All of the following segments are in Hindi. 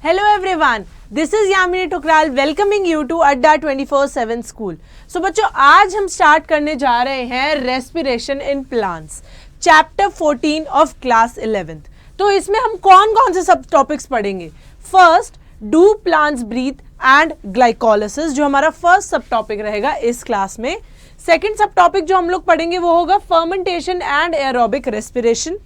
Hello everyone, this is Yamini Tukral welcoming you to Adda 24/7 School. So बच्चों आज हम स्टार्ट करने जा रहे हैं respiration in plants chapter 14 of class 11th. तो इसमें हम कौन कौन से सब टॉपिक्स पढ़ेंगे. First, do plants breathe and glycolysis जो हमारा फर्स्ट सब टॉपिक रहेगा इस क्लास में. सेकेंड सब टॉपिक जो हम लोग पढ़ेंगे वो होगा fermentation and aerobic respiration.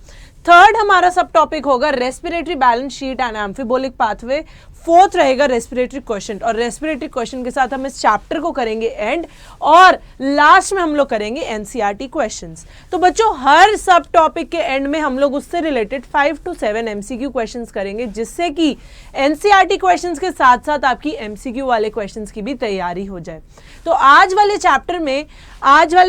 Third हमारा सब टॉपिक होगा respiratory balance sheet and amphibolic pathway. Fourth रहेगा रेस्पिरेटरी क्वेश्चन और रेस्पिरेटरी क्वेश्चन के साथ हम इस चैप्टर को करेंगे एंड और लास्ट में हम लोग करेंगे एनसीईआरटी क्वेश्चंस. तो बच्चों हर सब टॉपिक के एंड में हम लोग उससे रिलेटेड 5 to 7 एमसीक्यू क्वेश्चंस करेंगे जिससे कि एनसीईआरटी क्वेश्चंस के साथ साथ आपकी एमसीक्यू वाले क्वेश्चंस की भी तैयारी हो जाए. तो आज वाले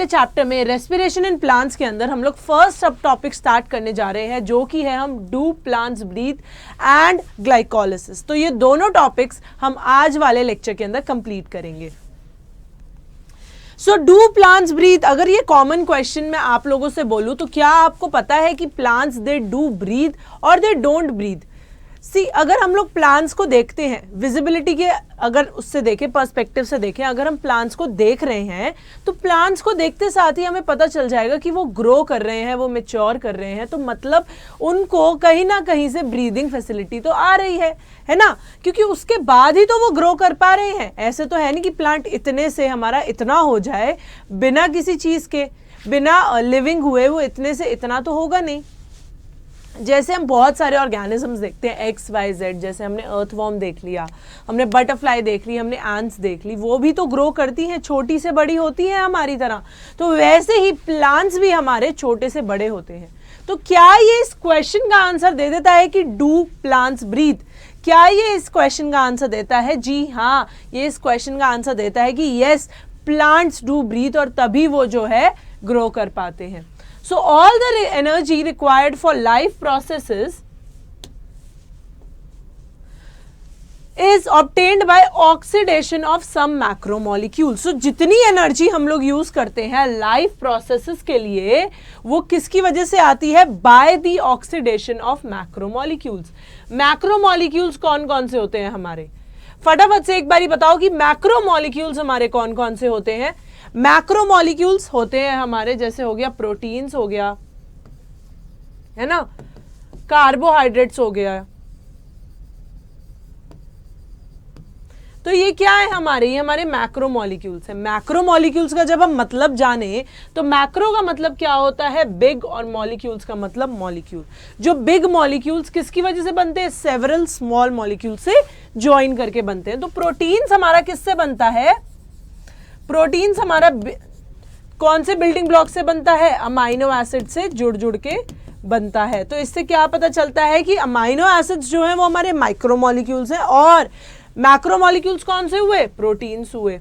चैप्टर में रेस्पिरेशन इन प्लांट्स के अंदर हम लोग फर्स्ट सब टॉपिक स्टार्ट करने जा रहे हैं जो कि है हम do plants breathe and glycolysis. तो ये दोनों टॉपिक्स हम आज वाले लेक्चर के अंदर कंप्लीट करेंगे. सो डू प्लांट्स ब्रीथ, अगर ये कॉमन क्वेश्चन मैं आप लोगों से बोलूं तो क्या आपको पता है कि प्लांट्स दे डू ब्रीथ और दे डोंट ब्रीथ. सी अगर हम लोग प्लांट्स को देखते हैं विजिबिलिटी के अगर उससे देखें पर्सपेक्टिव से देखें, अगर हम प्लांट्स को देख रहे हैं तो प्लांट्स को देखते साथ ही हमें पता चल जाएगा कि वो ग्रो कर रहे हैं, वो मैच्योर कर रहे हैं. तो मतलब उनको कहीं ना कहीं से ब्रीदिंग फैसिलिटी तो आ रही है ना, क्योंकि उसके बाद ही तो वो ग्रो कर पा रहे हैं. ऐसे तो है नहीं कि प्लांट इतने से हमारा इतना हो जाए बिना किसी चीज के, बिना लिविंग हुए वो इतने से इतना तो होगा नहीं. जैसे हम बहुत सारे ऑर्गेनिजम्स देखते हैं XYZ, जैसे हमने अर्थवॉर्म देख लिया, हमने बटरफ्लाई देख ली, हमने एंट्स देख ली, वो भी तो ग्रो करती हैं, छोटी से बड़ी होती हैं हमारी तरह. तो वैसे ही प्लांट्स भी हमारे छोटे से बड़े होते हैं. तो क्या ये इस क्वेश्चन का आंसर दे देता है कि डू प्लांट्स ब्रीथ? क्या ये इस क्वेश्चन का आंसर देता है? जी हाँ, ये इस क्वेश्चन का आंसर देता है कि यस, प्लांट्स डू ब्रीथ और तभी वो जो है ग्रो कर पाते हैं. So all the energy required for life processes is obtained by oxidation of some macromolecules. So जितनी एनर्जी हम लोग यूज करते हैं लाइफ प्रोसेसेस के लिए वो किसकी वजह से आती है? By the oxidation of macromolecules. Macromolecules कौन कौन से होते हैं हमारे? फटाफट से एक बारी बताओ कि मैक्रोमोलिक्यूल्स हमारे कौन कौन से होते हैं. मैक्रोमोलिक्यूल्स होते हैं हमारे, जैसे हो गया प्रोटीन्स हो गया, है ना, कार्बोहाइड्रेट्स हो गया. तो ये क्या है ये हमारे मैक्रोमोलिक्यूल्स हैं. मैक्रोमोलिक्यूल्स का जब हम मतलब जाने तो मैक्रो का मतलब क्या होता है? बिग, और मॉलिक्यूल्स का मतलब मॉलिक्यूल. जो बिग मॉलिक्यूल्स किसकी वजह से बनते हैं? सेवरल स्मॉल मॉलिक्यूल से ज्वाइन करके बनते हैं. तो प्रोटीन्स हमारा किससे बनता है? प्रोटीन्स हमारा कौन से बिल्डिंग ब्लॉक से बनता है? अमाइनो एसिड से जुड़ जुड़ के बनता है. तो इससे क्या पता चलता है कि अमाइनो एसिड्स जो हैं वो हमारे माइक्रोमोलिक्यूल्स हैं और मैक्रोमोलिक्यूल्स कौन से हुए? प्रोटीन्स हुए.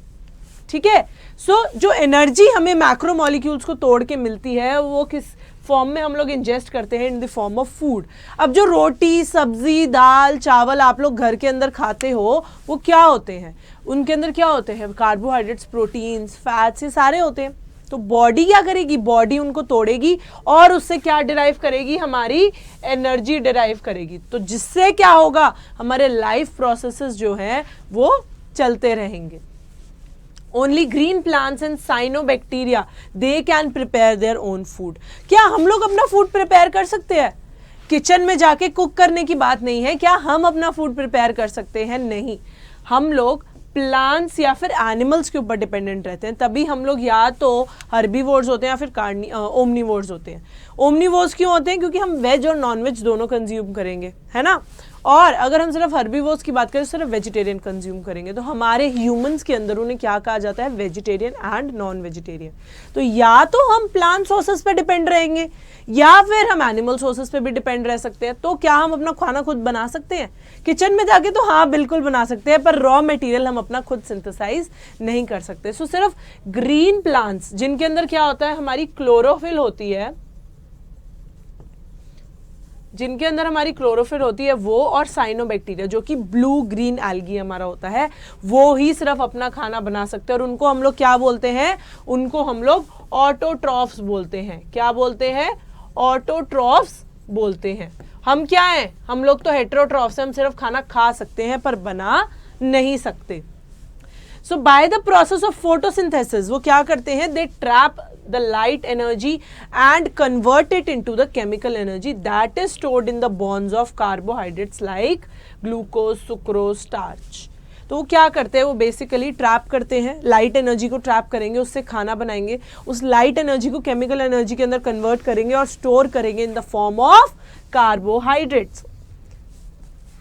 ठीक है. सो जो एनर्जी हमें मैक्रोमोलिक्यूल्स को तोड़ के मिलती है वो किस फॉर्म में हम लोग इंजेस्ट करते हैं? In the form of food. अब जो रोटी, सब्जी, दाल, चावल आप लोग घर के अंदर खाते हो वो क्या होते हैं? उनके अंदर क्या होते हैं? कार्बोहाइड्रेट्स, प्रोटीन्स, फैट्स, ये सारे होते हैं. तो बॉडी क्या करेगी? बॉडी उनको तोड़ेगी और उससे क्या डिराइव करेगी? हमारी एनर्जी डिराइव करेगी. तो जिससे क्या होगा? हमारे लाइफ प्रोसेसेस जो हैं वो चलते रहेंगे. Only green plants and cyanobacteria they can prepare their own food. क्या हम लोग अपना फूड प्रिपेयर कर सकते हैं? किचन में जाके कुक करने की बात नहीं है. क्या हम अपना फूड प्रिपेयर कर सकते हैं? नहीं. हम लोग प्लांट्स या फिर एनिमल्स के ऊपर डिपेंडेंट रहते हैं. तभी हम लोग या तो हर्बीवोर्स होते हैं या फिर ओमनीवोर्स होते हैं. ओमनीवोर्स क्यों होते हैं? क्योंकि हम वेज और नॉन वेज दोनों कंज्यूम करेंगे, है ना. और अगर हम सिर्फ हर्बीवोर्स की बात करें तो सिर्फ वेजिटेरियन कंज्यूम करेंगे. तो हमारे ह्यूमंस के अंदर उन्हें क्या कहा जाता है? Vegetarian and non vegetarian. तो या तो हम प्लांट सोर्सेस पे डिपेंड रहेंगे या फिर हम एनिमल सोर्सेस पे भी डिपेंड रह सकते हैं. तो क्या हम अपना खाना खुद बना सकते हैं? किचन में जाके तो हाँ बिल्कुल बना सकते हैं, पर रॉ मटेरियल हम अपना खुद सिंथेसाइज नहीं कर सकते. सो सिर्फ ग्रीन प्लांट्स जिनके अंदर क्या होता है? हमारी क्लोरोफिल होती है, जिनके अंदर हमारी क्लोरोफिल होती है वो और साइनोबैक्टीरिया जो कि ब्लू ग्रीन एल्गी हमारा होता है, वो ही सिर्फ अपना खाना बना सकते हैं. और उनको हम लोग क्या बोलते हैं? उनको हम लोग ऑटोट्रॉफ्स बोलते हैं. क्या बोलते हैं? ऑटोट्रॉफ्स बोलते हैं। हम क्या हैं, हम लोग तो हेटेरोट्रॉफ्स हैं, हम सिर्फ खाना खा सकते हैं पर बना नहीं सकते। So by the process of photosynthesis वो क्या करते हैं, they trap the light energy and convert it into the chemical energy that is stored in the bonds of carbohydrates like glucose, sucrose, starch. तो वो क्या करते हैं, वो बेसिकली ट्रैप करते हैं, लाइट एनर्जी को ट्रैप करेंगे, उससे खाना बनाएंगे, उस लाइट एनर्जी को केमिकल एनर्जी के अंदर कन्वर्ट करेंगे और स्टोर करेंगे in the form of carbohydrates.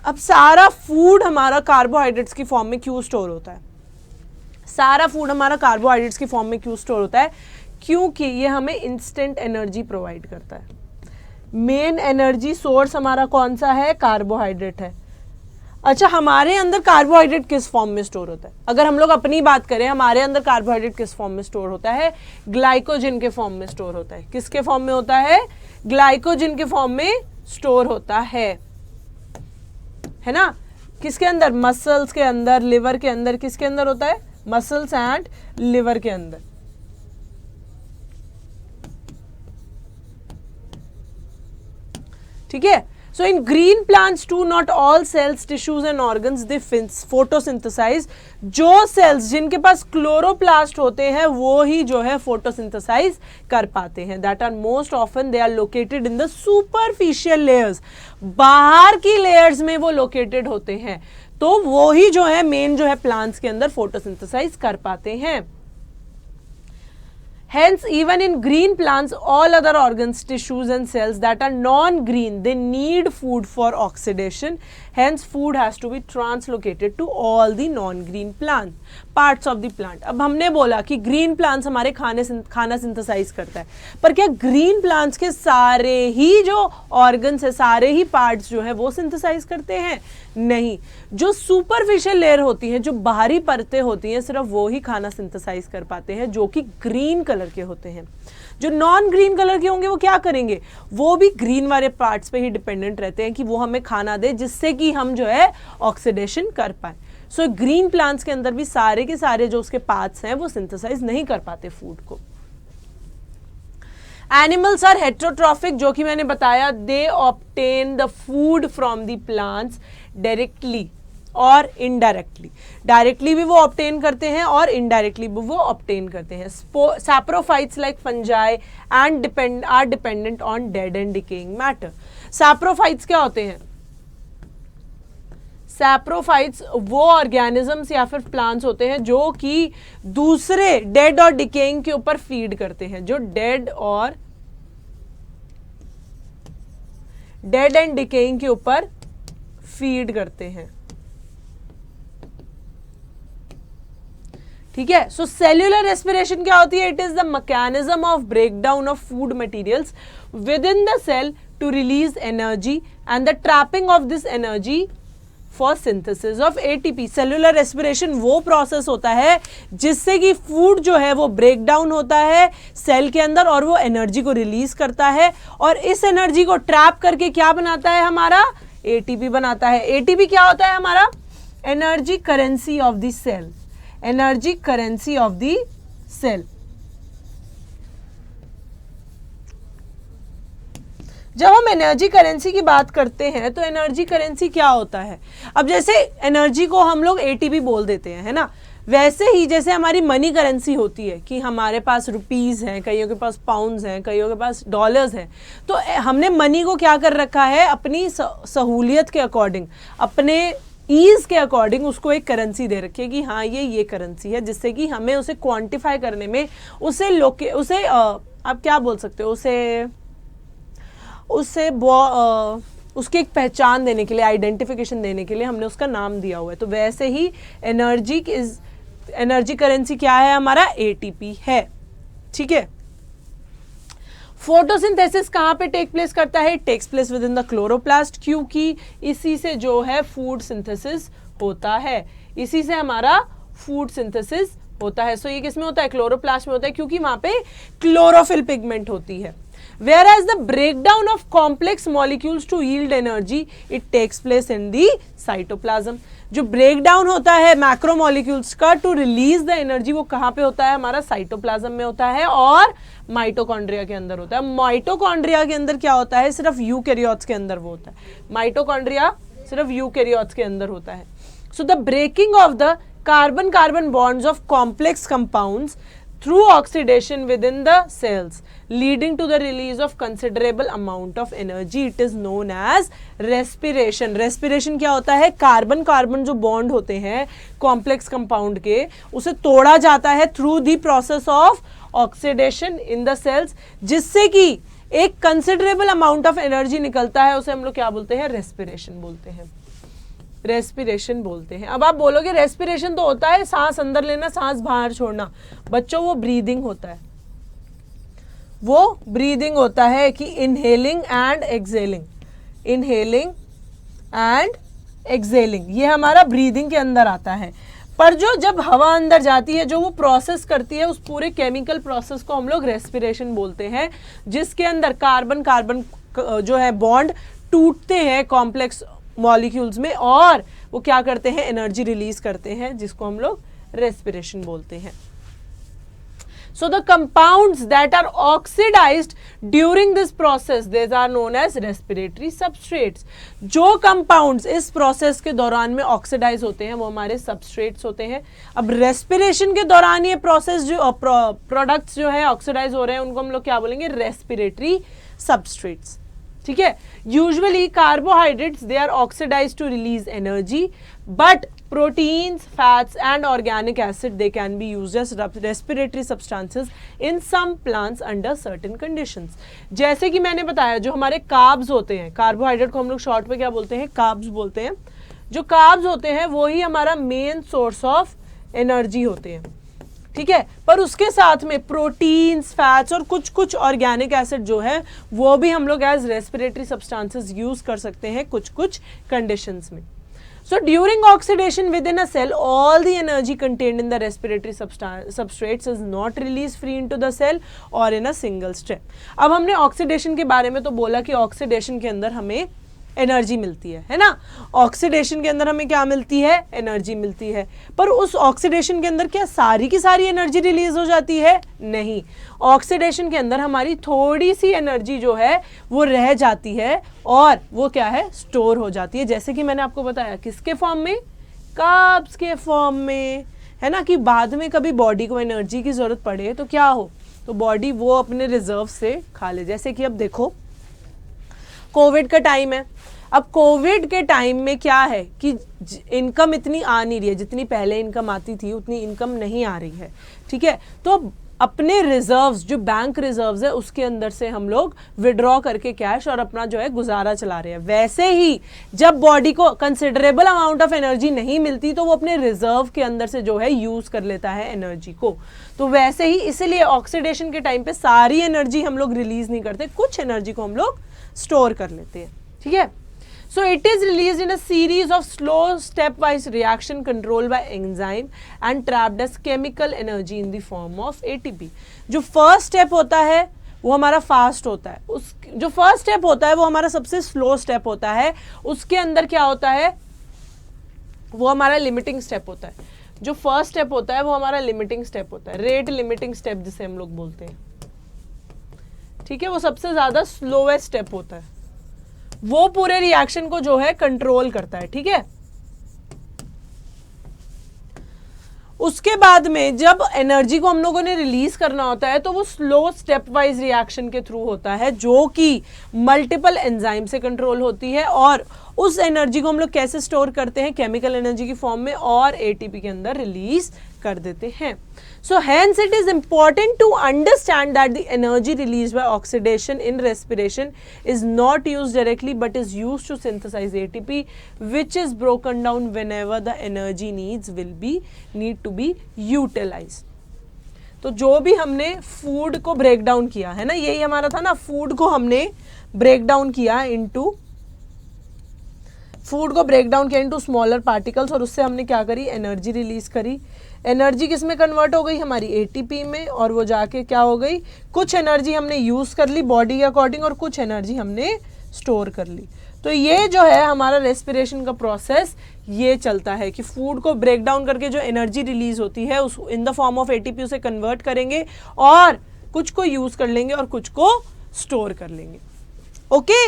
अब सारा फूड हमारा कार्बोहाइड्रेट्स की फॉर्म में क्यों स्टोर होता है, सारा फूड हमारा कार्बोहाइड्रेट्स की फॉर्म में क्यों स्टोर होता है, क्योंकि ये हमें इंस्टेंट एनर्जी प्रोवाइड करता है। मेन एनर्जी सोर्स हमारा कौन सा है, कार्बोहाइड्रेट है। अच्छा, हमारे अंदर कार्बोहाइड्रेट किस फॉर्म में स्टोर होता है, अगर हम लोग अपनी बात करें, हमारे अंदर कार्बोहाइड्रेट किस फॉर्म में स्टोर होता है, ग्लाइकोजन के फॉर्म में स्टोर होता है। किसके फॉर्म में होता है, ग्लाइकोजन के फॉर्म में स्टोर होता है ना। किसके अंदर, मसल्स के अंदर, लिवर के अंदर, किसके अंदर होता है, मसल्स एंड लिवर के अंदर। ठीक है। So in green plants too, not all cells, tissues and organs they photosynthesize। जो cells जिनके पास क्लोरोप्लास्ट होते हैं वो ही जो है फोटोसिंथेसाइज कर पाते हैं। That are most often they are located in the superficial layers। बाहर की layers में वो located होते हैं, तो वो ही जो है मेन जो है प्लांट्स के अंदर फोटोसिंथेसाइज कर पाते हैं। Hence, even in green plants, all other organs, tissues and cells that are non-green, they need food for oxidation. Hence, food has to be translocated to all the non-green parts of the plant. अब हमने बोला कि green plants हमारे खाना सिंथेसाइज करता है, पर क्या green plants के सारे ही जो organs है, सारे ही parts जो है वो सिंथेसाइज करते हैं? नहीं। जो सुपरफिशियल लेयर होती है, जो बाहरी परतें होती हैं, सिर्फ वो ही खाना सिंथेसाइज कर पाते हैं, जो कि ग्रीन कलर के होते हैं। जो नॉन ग्रीन कलर के होंगे वो क्या करेंगे, वो भी ग्रीन वाले पार्ट्स पे ही डिपेंडेंट रहते हैं कि वो हमें खाना दे, जिससे कि हम जो है ऑक्सीडेशन कर पाए। सो ग्रीन प्लांट्स के अंदर भी सारे के सारे जो उसके पार्ट्स हैं वो सिंथेसाइज नहीं कर पाते फूड को। एनिमल्स आर हेटेरोट्रॉफिक, जो कि मैंने बताया, they obtain the food from the plants directly और इनडायरेक्टली। डायरेक्टली भी वो ऑब्टेन करते हैं और इनडायरेक्टली भी वो ऑब्टेन करते हैं। Saprophytes like fungi and are dependent on dead and decaying matter. Saprophytes क्या होते हैं, सैप्रोफाइट्स वो ऑर्गेनिजम्स या फिर प्लांट्स होते हैं जो कि दूसरे डेड और डिकेइंग के ऊपर फीड करते हैं, जो डेड एंड डिकेइंग के ऊपर फीड करते हैं। ठीक है। सो सेल्यूलर रेस्पिरेशन क्या होती है, it is the mechanism of breakdown of food materials within the cell to release energy and the trapping of this energy for synthesis of ATP. Cellular respiration वो प्रोसेस होता है जिससे कि फूड जो है वो ब्रेक डाउन होता है सेल के अंदर और वो एनर्जी को रिलीज करता है, और इस एनर्जी को ट्रैप करके क्या बनाता है, हमारा एटीपी बनाता है। एटीपी क्या होता है हमारा, energy currency of the cell, energy currency of the cell. जब हम एनर्जी करेंसी की बात करते हैं तो एनर्जी करेंसी क्या होता है, अब जैसे एनर्जी को हम लोग एटीपी बोल देते हैं, है ना, वैसे ही जैसे हमारी मनी करेंसी होती है कि हमारे पास रुपीस हैं, कईयों के पास पाउंड्स हैं, कईयों के पास डॉलर्स हैं, तो हमने मनी को क्या कर रखा है, अपनी सहूलियत के अकॉर्डिंग, अपने ईज के अकॉर्डिंग उसको एक करेंसी दे रखी है कि हाँ ये करेंसी है, जिससे कि हमें उसे क्वांटिफाई करने में, उसे आप क्या बोल सकते हो, उसकी एक पहचान देने के लिए, आइडेंटिफिकेशन देने के लिए हमने उसका नाम दिया हुआ है। तो वैसे ही एनर्जी करेंसी क्या है हमारा, एटीपी है। ठीक है। फोटोसिंथेसिस कहाँ पे टेक प्लेस करता है, takes place within the chloroplast, क्योंकि इसी से जो है फूड सिंथेसिस होता है, इसी से हमारा फूड सिंथेसिस होता है। सो ये किस में होता है, क्लोरोप्लास्ट में होता है, क्योंकि वहां पे क्लोरोफिल पिगमेंट होती है। whereas the breakdown of complex molecules to yield energy it takes place in the cytoplasm. जो ब्रेकडाउन होता है मैक्रोमोलिक्यूल्स का टू रिलीज द एनर्जी वो कहाँ पे होता है, हमारा साइटोप्लाज्म में होता है और माइटोकॉन्ड्रिया के अंदर होता है. माइटोकॉन्ड्रिया के अंदर क्या होता है, सिर्फ यूकैरियोट्स के अंदर वो होता है. माइटोकॉन्ड्रिया सिर्फ यूकैरियोट्स के अंदर होता है. So the breaking of the carbon carbon bonds of complex compounds through oxidation within the cells leading to the release of considerable amount of energy, it is known as respiration. respiration क्या होता है, कार्बन कार्बन जो बॉन्ड होते हैं कॉम्प्लेक्स कंपाउंड के, उसे तोड़ा जाता है through the process of oxidation in the cells, जिससे कि एक कंसिडरेबल अमाउंट ऑफ एनर्जी निकलता है. उसे हम लोग क्या बोलते हैं, रेस्पिरेशन बोलते हैं. रेस्पिरेशन बोलते हैं. अब आप बोलोगे रेस्पिरेशन तो होता है सांस अंदर लेना सांस बाहर छोड़ना. बच्चों वो ब्रीदिंग होता है, वो ब्रीदिंग होता है कि inhaling and exhaling, inhaling and exhaling, ये हमारा ब्रीदिंग के अंदर आता है. पर जो जब हवा अंदर जाती है, जो वो प्रोसेस करती है, उस पूरे केमिकल प्रोसेस को हम लोग रेस्पिरेशन बोलते हैं, जिसके अंदर कार्बन कार्बन जो है बॉन्ड टूटते हैं कॉम्प्लेक्स मॉलिक्यूल्स में और वो क्या करते हैं, एनर्जी रिलीज करते हैं, जिसको हम लोग रेस्पिरेशन बोलते हैं. So the compounds that are oxidised during this process these are known as respiratory substrates. जो कंपाउंड्स इस प्रोसेस के दौरान में ऑक्सीडाइज होते हैं वो हमारे सबस्ट्रेट्स होते हैं. अब रेस्पिरेशन के दौरान ये प्रोसेस जो प्रोडक्ट्स जो है ऑक्सीडाइज हो रहे हैं उनको हम लोग क्या बोलेंगे, रेस्पिरेटरी सबस्ट्रेट्स. ठीक है. Usually carbohydrates they are oxidise to release energy, but proteins, fats and organic acid they can be used as respiratory substances in some plants under certain conditions. जैसे कि मैंने बताया जो हमारे कार्ब्स होते हैं, कार्बोहाइड्रेट को हम लोग शॉर्ट में क्या बोलते हैं, कार्ब्स बोलते हैं. जो कार्ब्स होते हैं वो ही हमारा मेन सोर्स ऑफ एनर्जी होते हैं. ठीक है. पर उसके साथ में प्रोटीन्स, फैट्स और कुछ कुछ ऑर्गेनिक एसिड जो है वो भी हम लोग एज रेस्पिरेटरी सब्सटेंसेस यूज कर सकते हैं कुछ कुछ कंडीशंस में. So during oxidation within a cell all the energy contained in the respiratory substrates is not release free into the cell और इन अ सिंगल स्टेप. अब हमने ऑक्सीडेशन के बारे में तो बोला कि ऑक्सीडेशन के अंदर हमें एनर्जी मिलती है ना. ऑक्सीडेशन के अंदर हमें क्या मिलती है, एनर्जी मिलती है. पर उस ऑक्सीडेशन के अंदर क्या सारी की सारी एनर्जी रिलीज हो जाती है, नहीं. ऑक्सीडेशन के अंदर हमारी थोड़ी सी एनर्जी जो है वो रह जाती है और वो क्या है, स्टोर हो जाती है. जैसे कि मैंने आपको बताया किसके फॉर्म में, कार्ब्स के फॉर्म में, है ना. कि बाद में कभी बॉडी को एनर्जी की जरूरत पड़े तो क्या हो, तो बॉडी वो अपने रिजर्व से खा ले. जैसे कि अब देखो कोविड का टाइम है. अब कोविड के टाइम में क्या है कि इनकम इतनी आ नहीं रही है, जितनी पहले इनकम आती थी उतनी इनकम नहीं आ रही है. ठीक है. तो अपने रिजर्व्स जो बैंक रिजर्व्स है उसके अंदर से हम लोग विड्रॉ करके कैश और अपना जो है गुजारा चला रहे हैं. वैसे ही जब बॉडी को कंसिडरेबल अमाउंट ऑफ एनर्जी नहीं मिलती तो वो अपने रिजर्व के अंदर से जो है यूज कर लेता है एनर्जी को. तो वैसे ही इसीलिए ऑक्सीडेशन के टाइम पे सारी एनर्जी हम लोग रिलीज नहीं करते, कुछ एनर्जी को हम लोग स्टोर कर लेते हैं. ठीक है. So it is released in a series of slow stepwise reaction controlled by enzyme and trapped as chemical energy in the form of ATP. जो फर्स्ट स्टेप होता है वो हमारा फास्ट होता है. उस जो फर्स्ट स्टेप होता है वो हमारा सबसे स्लो स्टेप होता है. उसके अंदर क्या होता है, वो हमारा लिमिटिंग स्टेप होता है. जो फर्स्ट स्टेप होता है वो हमारा लिमिटिंग स्टेप होता है, रेट लिमिटिंग स्टेप जिसे हम लोग बोलते हैं. ठीक है. वो सबसे ज्यादा स्लोएस्ट स्टेप होता है, वो पूरे रिएक्शन को जो है कंट्रोल करता है. ठीक है. उसके बाद में जब एनर्जी को हम लोगों ने रिलीज करना होता है तो वो स्लो स्टेप वाइज रिएक्शन के थ्रू होता है जो कि मल्टीपल एंजाइम से कंट्रोल होती है. और उस एनर्जी को हम लोग कैसे स्टोर करते हैं, केमिकल एनर्जी की फॉर्म में और एटीपी के अंदर रिलीज कर देते हैं. So hence it is important to understand that the energy released by oxidation in respiration is not used directly but is used to synthesize ATP, which is broken down whenever the energy need to be utilized. तो जो भी हमने फूड को ब्रेक डाउन किया है ना, यही हमारा था ना, फूड को हमने ब्रेक डाउन किया इनटू फूड को ब्रेक डाउन किया इनटू स्मॉलर पार्टिकल्स और उससे हमने क्या करी, एनर्जी रिलीज करी। एनर्जी किस में कन्वर्ट हो गई, हमारी एटीपी में, और वो जाके क्या हो गई, कुछ एनर्जी हमने यूज कर ली बॉडी के अकॉर्डिंग और कुछ एनर्जी हमने स्टोर कर ली। तो ये जो है हमारा रेस्पिरेशन का प्रोसेस ये चलता है कि फूड को ब्रेक डाउन करके जो एनर्जी रिलीज होती है उस in the form of ATP उसे कन्वर्ट करेंगे और कुछ को यूज कर लेंगे और कुछ को स्टोर कर लेंगे। ओके,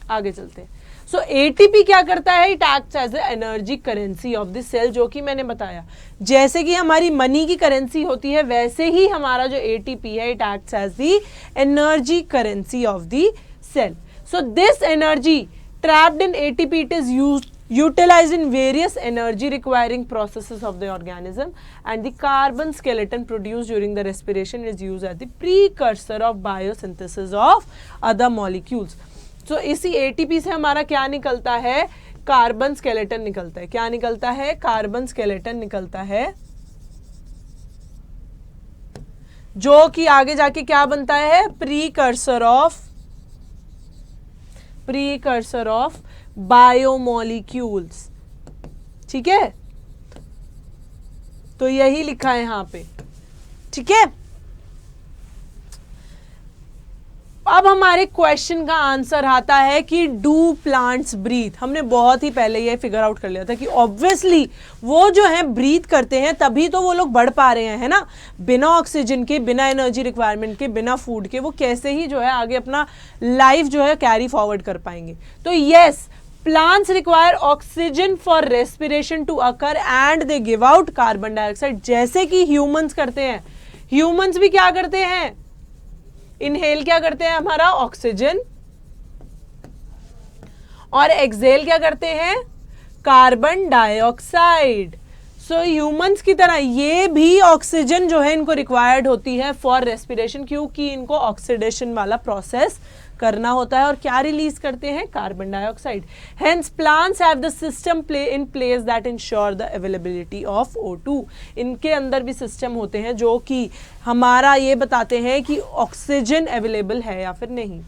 आगे चलते हैं। सो एटीपी क्या करता है, it acts as a energy currency of the cell, जो कि मैंने बताया जैसे कि हमारी मनी की करेंसी होती है वैसे ही हमारा जो एटीपी है it acts as the energy currency of the cell. So this energy trapped in ATP, it is utilized in various energy requiring processes of the organism, and the carbon skeleton produced during the respiration is used as the precursor of biosynthesis of other molecules. So इसी ATP से हमारा क्या निकलता है, कार्बन स्केलेटन निकलता है। क्या निकलता है, कार्बन स्केलेटन निकलता है, जो कि आगे जाके क्या बनता है, प्रीकर्सर ऑफ बायोमोलिक्यूल्स। ठीक है, तो यही लिखा है यहां पे। ठीक है, अब हमारे क्वेश्चन का आंसर आता है कि डू प्लांट्स ब्रीथ। हमने बहुत ही पहले ये फिगर आउट कर लिया था कि ऑब्वियसली वो जो है ब्रीथ करते हैं तभी तो वो लोग बढ़ पा रहे हैं, है ना। बिना ऑक्सीजन के, बिना एनर्जी रिक्वायरमेंट के, बिना फूड के वो कैसे ही जो है आगे अपना लाइफ जो है कैरी फॉरवर्ड कर पाएंगे। तो yes, plants require oxygen for respiration to occur and they give out carbon dioxide, जैसे कि ह्यूमंस करते हैं। ह्यूमंस भी क्या करते हैं, इनहेल क्या करते हैं हमारा ऑक्सीजन, और एक्सहेल क्या करते हैं, कार्बन डाइऑक्साइड। सो ह्यूमंस की तरह ये भी ऑक्सीजन जो है इनको रिक्वायर्ड होती है फॉर रेस्पिरेशन, क्योंकि इनको ऑक्सीडेशन वाला प्रोसेस करना होता है। और क्या रिलीज करते हैं, carbon dioxide. Hence plants have the system play in place that ensure the availability of O2। इनके अंदर भी सिस्टम होते हैं जो कि हमारा ये बताते हैं कि ऑक्सीजन अवेलेबल है या फिर नहीं।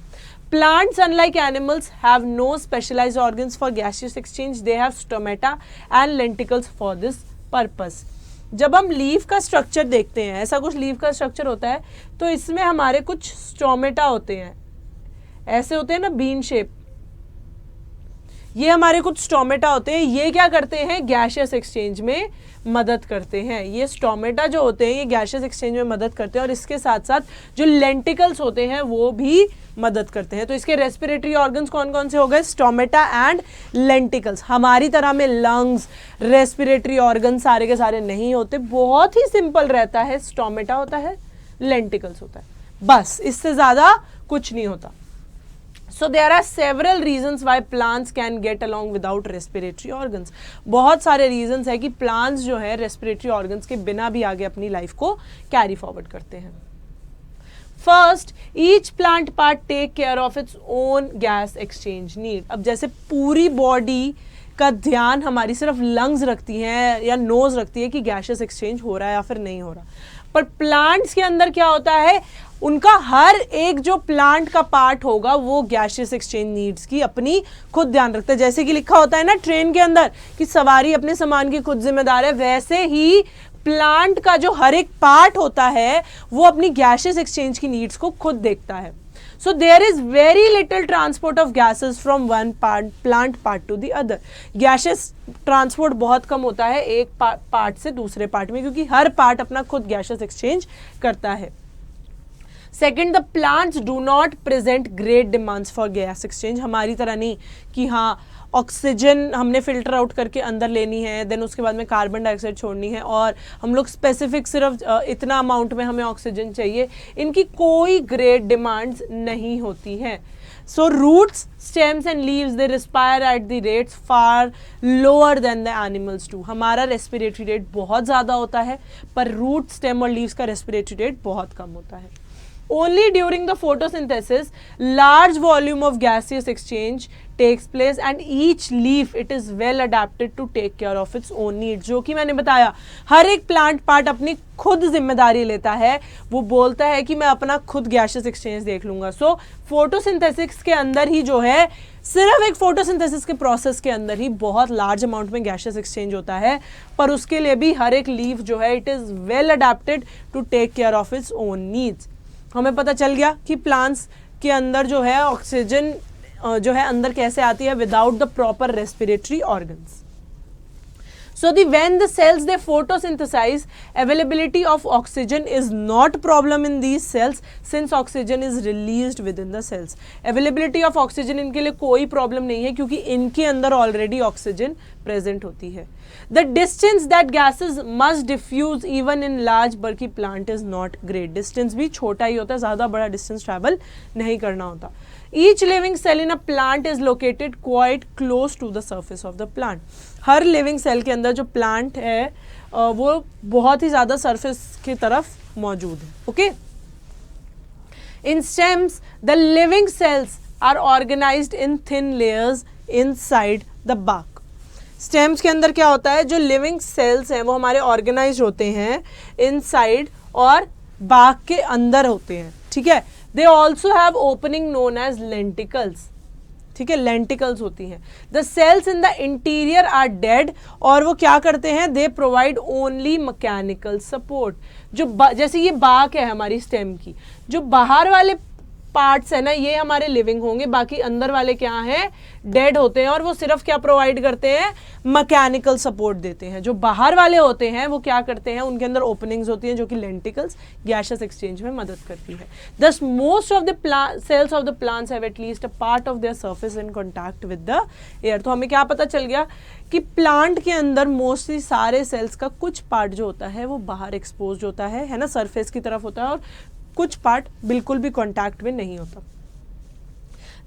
Plants, unlike animals, have no specialized organs for gaseous exchange. They have stomata and lenticles for this purpose. जब हम लीफ का स्ट्रक्चर देखते हैं, ऐसा कुछ लीफ का स्ट्रक्चर होता है, तो इसमें हमारे कुछ स्टोमेटा होते हैं, ऐसे होते हैं ना बीन शेप, ये हमारे कुछ स्टोमेटा होते हैं। ये क्या करते हैं, गैशियस एक्सचेंज में मदद करते हैं। ये स्टोमेटा जो होते हैं ये गैशियस एक्सचेंज में मदद करते हैं, और इसके साथ साथ जो लेंटिकल्स होते हैं वो भी मदद करते हैं। तो इसके रेस्पिरेटरी ऑर्गन्स कौन कौन से हो गए, स्टोमेटा एंड लेंटिकल्स। हमारी तरह में लंग्स, रेस्पिरेटरी ऑर्गन सारे के सारे नहीं होते, बहुत ही सिंपल रहता है। स्टोमेटा होता है, लेंटिकल्स होता है, बस, इससे ज्यादा कुछ नहीं होता। So there are several reasons why plants can get along without respiratory organs. बहुत सारे reasons है कि plants जो है respiratory organs के बिना भी आगे अपनी life को carry forward करते हैं। First, each plant part take care of its own gas exchange need. अब जैसे पूरी body का ध्यान हमारी सिर्फ lungs रखती हैं या nose रखती है कि gaseous exchange हो रहा है या फिर नहीं हो रहा, पर plants के अंदर क्या होता है, उनका हर एक जो प्लांट का पार्ट होगा वो गैशियस एक्सचेंज नीड्स की अपनी खुद ध्यान रखता है। जैसे कि लिखा होता है ना ट्रेन के अंदर कि सवारी अपने सामान की खुद जिम्मेदार है, वैसे ही प्लांट का जो हर एक पार्ट होता है वो अपनी गैशियस एक्सचेंज की नीड्स को खुद देखता है। So there is very little transport of gases from one plant part to the other. Gaseous transport बहुत कम होता है एक पार्ट से दूसरे पार्ट में, क्योंकि हर पार्ट अपना खुद गैशियस एक्सचेंज करता है। Second, the plants do not present great demands for gas exchange. हमारी तरह नहीं कि हाँ ऑक्सीजन हमने फिल्टर आउट करके अंदर लेनी है, देन उसके बाद में कार्बन डाइऑक्साइड छोड़नी है, और हम लोग स्पेसिफिक सिर्फ इतना अमाउंट में हमें ऑक्सीजन चाहिए। इनकी कोई ग्रेट डिमांड्स नहीं होती हैं। So roots, stems and leaves they respire at the rates far lower than the animals do. हमारा रेस्पिरेटरी रेट बहुत ज़्यादा होता है, पर रूट, स्टेम और लीव्स का रेस्पिरेटरी रेट बहुत कम होता है। Only during the photosynthesis, large volume of gaseous exchange takes place and each leaf it is well adapted to take care of its own needs. जो कि मैंने बताया हर एक प्लांट पार्ट अपनी खुद जिम्मेदारी लेता है, वो बोलता है कि मैं अपना खुद गैसियस एक्सचेंज देख लूंगा. सो फोटोसिंथेसिस के अंदर ही जो है, सिर्फ एक फोटोसिंथेसिस के प्रोसेस के अंदर ही बहुत लार्ज अमाउंट में गैसियस एक्सचेंज होता है, पर उसके लिए भी हर एक लीफ जो है it is well adapted to take care of its own needs. हमें पता चल गया कि प्लांट्स के अंदर जो है ऑक्सीजन जो है अंदर कैसे आती है, without the proper respiratory organs. So when the cells they photosynthesize, availability of oxygen is not problem in these cells since oxygen is released within the cells. Availability of oxygen इनके लिए कोई problem नहीं है क्योंकि इनके अंदर already oxygen present होती है. The distance that gases must diffuse even in large bulky plant is not great. Distance भी छोटा ही होता है, ज़्यादा बड़ा distance travel नहीं करना होता. Each living cell in a plant is located quite close to the surface of the plant. हर लिविंग सेल के अंदर जो प्लांट है वो बहुत ही ज़्यादा सरफेस की तरफ मौजूद है. Okay. In stems the living cells are organised in thin layers inside the bark. Stems के अंदर क्या होता है, जो लिविंग सेल्स हैं वो हमारे ऑर्गेनाइज होते हैं इनसाइड और बाक के अंदर होते हैं. ठीक है. They also have opening known as lenticels. ठीक है, लेंटिकल्स होती हैं. The cells in the interior are dead और वो क्या करते हैं, they provide only mechanical support. जो जैसे ये बाक है हमारी स्टेम की, जो बाहर वाले पार्ट्स है ना ये हमारे लिविंग होंगे, बाकी अंदर वाले क्या हैं, डेड होते हैं और वो सिर्फ क्या प्रोवाइड करते हैं, मैकेनिकल सपोर्ट देते हैं. जो बाहर वाले होते हैं वो क्या करते हैं, उनके अंदर ओपनिंग्स होती हैं जो कि लेंटिकल्स गैसियस एक्सचेंज में मदद करती है. Thus most of the cells of the plants have at least a part of their surface in contact with the air. तो हमें क्या पता चल गया कि प्लांट के अंदर मोस्टली सारे सेल्स का कुछ पार्ट जो होता है वो बाहर एक्सपोज होता है ना, सरफेस की तरफ होता है, और कुछ पार्ट बिल्कुल भी कांटेक्ट में नहीं होता.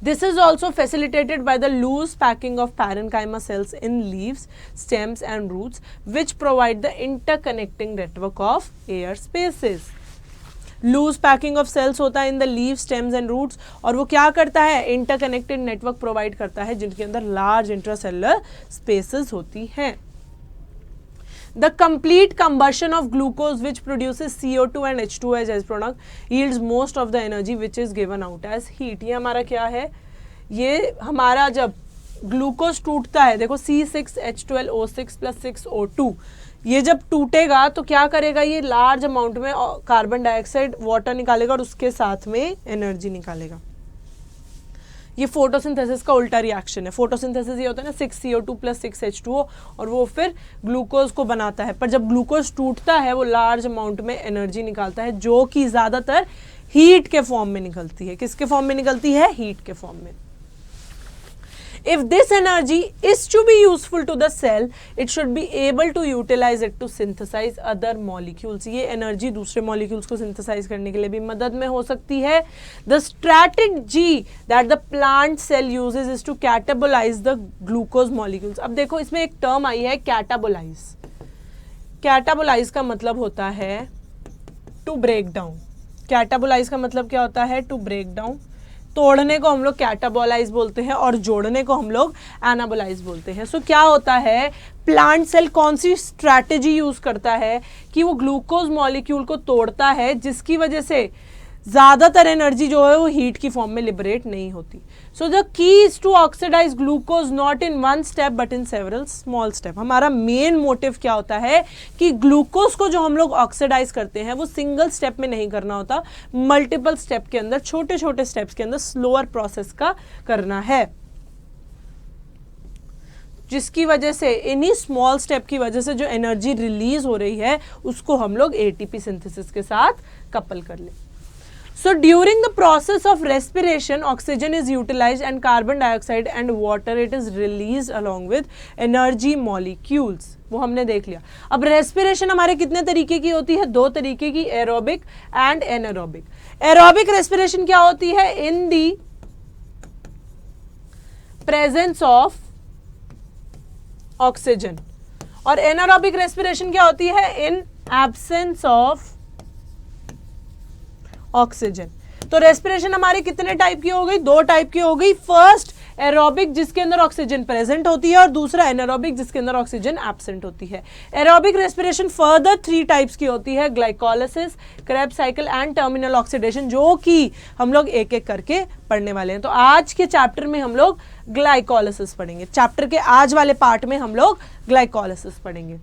This is also facilitated by the loose packing of parenchyma cells in leaves, stems and roots, which provide the interconnecting network of air spaces. Loose packing of cells होता है in the leaves, stems and roots, और वो क्या करता है, interconnected network provide करता है जिनके अंदर large intracellular spaces होती हैं. The complete combustion of glucose which produces CO2 and H2O as product yields most of the energy which is given out as heat. ये हमारा क्या है, ये हमारा जब ग्लूकोज टूटता है, देखो C6H12O6 + 6O2, ये जब टूटेगा तो क्या करेगा, ये लार्ज अमाउंट में कार्बन डाइऑक्साइड वाटर निकालेगा और उसके साथ में एनर्जी निकालेगा. ये फोटोसिंथेसिस का उल्टा रिएक्शन है. फोटोसिंथेसिस ये होता है ना 6CO2 + 6H2O और वो फिर ग्लूकोज को बनाता है, पर जब ग्लूकोज टूटता है वो लार्ज अमाउंट में एनर्जी निकालता है जो कि ज़्यादातर हीट के फॉर्म में निकलती है. किसके फॉर्म में निकलती है, हीट के फॉर्म में. If this energy is to be useful to the cell, it should be able to utilize it to synthesize other molecules. ये एनर्जी दूसरे मॉलिक्यूल्स को सिंथेसाइज करने के लिए भी मदद में हो सकती है. The strategy that the plant cell uses is to catabolize the glucose molecules. अब देखो इसमें एक टर्म आई है catabolize. Catabolize का मतलब होता है to break down. Catabolize का मतलब क्या होता है, to break down. तोड़ने को हम लोग कैटाबोलाइज बोलते हैं और जोड़ने को हम लोग एनाबोलाइज बोलते हैं. सो क्या होता है, प्लांट सेल कौन सी स्ट्रैटेजी यूज करता है कि वो ग्लूकोज मॉलिक्यूल को तोड़ता है जिसकी वजह से ज़्यादातर एनर्जी जो है वो हीट की फॉर्म में लिबरेट नहीं होती. So the key is to oxidise glucose not in one step but in several small step. हमारा मेन मोटिव क्या होता है कि ग्लूकोज को जो हम लोग ऑक्सीडाइज करते हैं वो सिंगल स्टेप में नहीं करना होता, मल्टीपल स्टेप के अंदर, छोटे छोटे स्टेप्स के अंदर स्लोअर प्रोसेस का करना है, जिसकी वजह से इन्हीं स्मॉल स्टेप की वजह से जो एनर्जी रिलीज हो रही है उसको हम लोग एटीपी सिंथेसिस के साथ कपल कर ले. So during the process of respiration, oxygen is utilized and carbon dioxide and water it is released along with energy molecules. वो हमने देख लिया. अब respiration हमारे कितने तरीके की होती है, दो तरीके की, aerobic and anaerobic. Aerobic respiration क्या होती है, in the presence of oxygen, और anaerobic respiration क्या होती है, in absence of ऑक्सीजन। तो रेस्पिरेशन हमारी कितने टाइप की हो गई? 2 टाइप की हो गई। फर्स्ट एरोबिक जिसके अंदर ऑक्सीजन प्रेजेंट होती है और दूसरा एनारोबिक जिसके अंदर ऑक्सीजन एब्सेंट होती है। एरोबिक रेस्पिरेशन फर्दर 3 टाइप्स की होती है, glycolysis, Krebs cycle and terminal oxidation, जो कि हम लोग एक एक करके पढ़ने वाले हैं। तो आज के चैप्टर में हम लोग ग्लाइकोलिसिस पढ़ेंगे। चैप्टर के आज वाले पार्ट में हम लोग ग्लाइकोलिसिस पढ़ेंगे।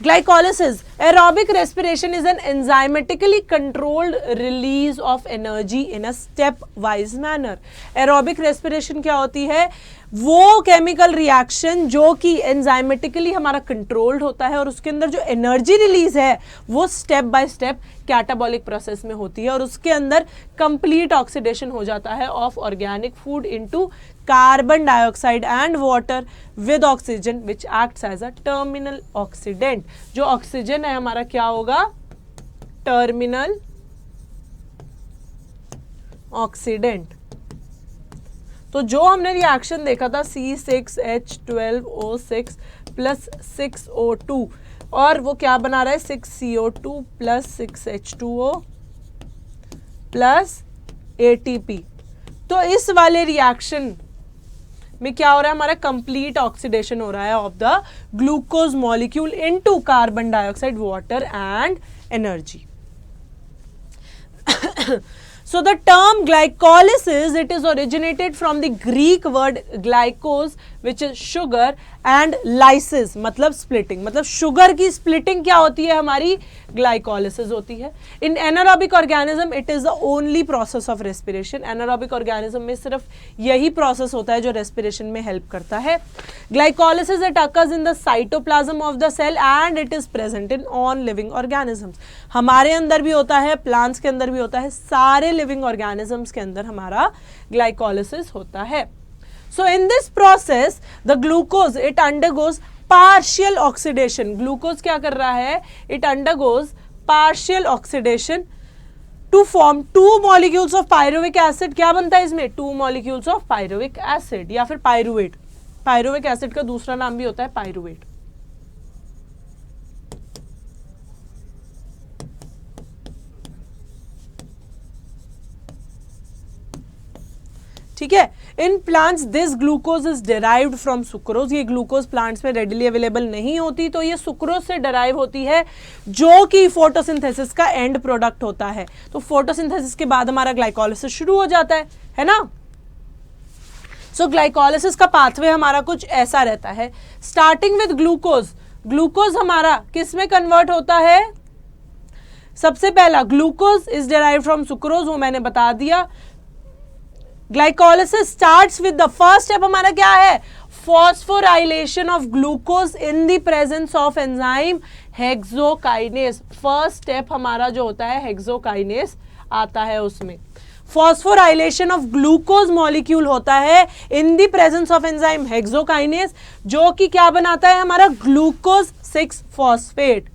Glycolysis, aerobic respiration is an enzymatically controlled release of energy in a step-wise manner. Aerobic respiration क्या होती है? वो केमिकल रिएक्शन जो कि एंजाइमेटिकली हमारा कंट्रोल्ड होता है और उसके अंदर जो एनर्जी रिलीज है वो step by step catabolic process में होती है और उसके अंदर कंप्लीट ऑक्सीडेशन हो जाता है of organic food into carbon dioxide and water with oxygen which acts as a terminal oxidant. जो ऑक्सीजन है हमारा क्या होगा? Terminal oxidant. तो जो हमने रिएक्शन देखा था C6H12O6 प्लस 6O2 और वो क्या बना रहा है? 6CO2 plus 6H2O plus ATP। तो इस वाले रिएक्शन में क्या हो रहा है? हमारा कंप्लीट ऑक्सीडेशन हो रहा है of the glucose molecule into carbon dioxide, water and energy. So the term glycolysis, it is originated from the Greek word glykos which is sugar and lysis मतलब splitting, मतलब sugar की splitting क्या होती है? हमारी glycolysis होती है। In anaerobic organism it is the only process of respiration। anaerobic organism में सिर्फ यही process होता है जो respiration में help करता है। Glycolysis it occurs in the cytoplasm of the cell and it is present in all living organisms। हमारे अंदर भी होता है, plants के अंदर भी होता है, सारे living organisms के अंदर हमारा glycolysis होता है। So in this process the glucose it undergoes partial oxidation। glucose क्या कर रहा है? It undergoes partial oxidation to form 2 molecules of pyruvic acid। क्या बनता है इसमें? 2 molecules of pyruvic acid या फिर pyruvate। pyruvic acid का दूसरा नाम भी होता है pyruvate। ठीक है। In plants this glucose is derived from sucrose. ये ग्लूकोज प्लांट्स में रेडिली अवेलेबल नहीं होती, तो ये सुक्रोज से डिराइव होती है जो कि फोटोसिंथेसिस का एंड प्रोडक्ट होता है। तो फोटोसिंथेसिस के बाद हमारा ग्लाइकोलिसिस शुरू हो जाता है ना। सो ग्लाइकोलिसिस का पाथवे हमारा कुछ ऐसा रहता है। स्टार्टिंग विद ग्लूकोज, ग्लूकोज हमारा किस में कन्वर्ट होता है? सबसे पहला glucose is derived from sucrose, वो मैंने बता दिया। Glycolysis starts with the first step हमारा क्या है? Phosphorylation of glucose in the presence of enzyme hexokinase. First step हमारा जो होता है हेक्सोकाइनेस आता है, उसमें फॉस्फोराइलेशन ऑफ ग्लूकोज मॉलिक्यूल होता है in the presence of enzyme hexokinase, जो कि क्या बनाता है? हमारा glucose 6 phosphate.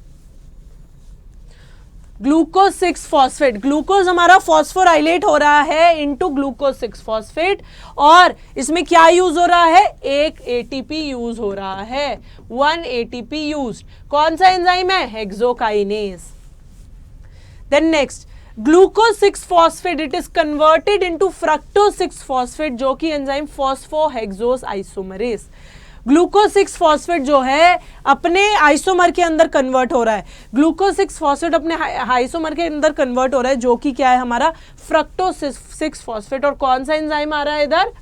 Glucose 6 phosphate, glucose हमारा फॉस्फोराइलेट हो रहा है इनटू ग्लूकोज 6 फॉस्फेट और इसमें क्या यूज हो रहा है? एक एटीपी यूज हो रहा है, 1 एटीपी यूज। कौन सा एंजाइम है? Hexokinase. Then next glucose 6 phosphate it is converted into fructose 6 phosphate, जो कि enzyme phosphohexose isomerase. Glucose 6 phosphate जो है अपने आइसोमर के अंदर कन्वर्ट हो रहा है। ग्लूकोज 6 फॉस्फेट अपने आइसोमर के अंदर कन्वर्ट हो रहा है, जो कि क्या है? हमारा फ्रक्टोज 6 फॉस्फेट। और कौन सा एंजाइम आ रहा है इधर?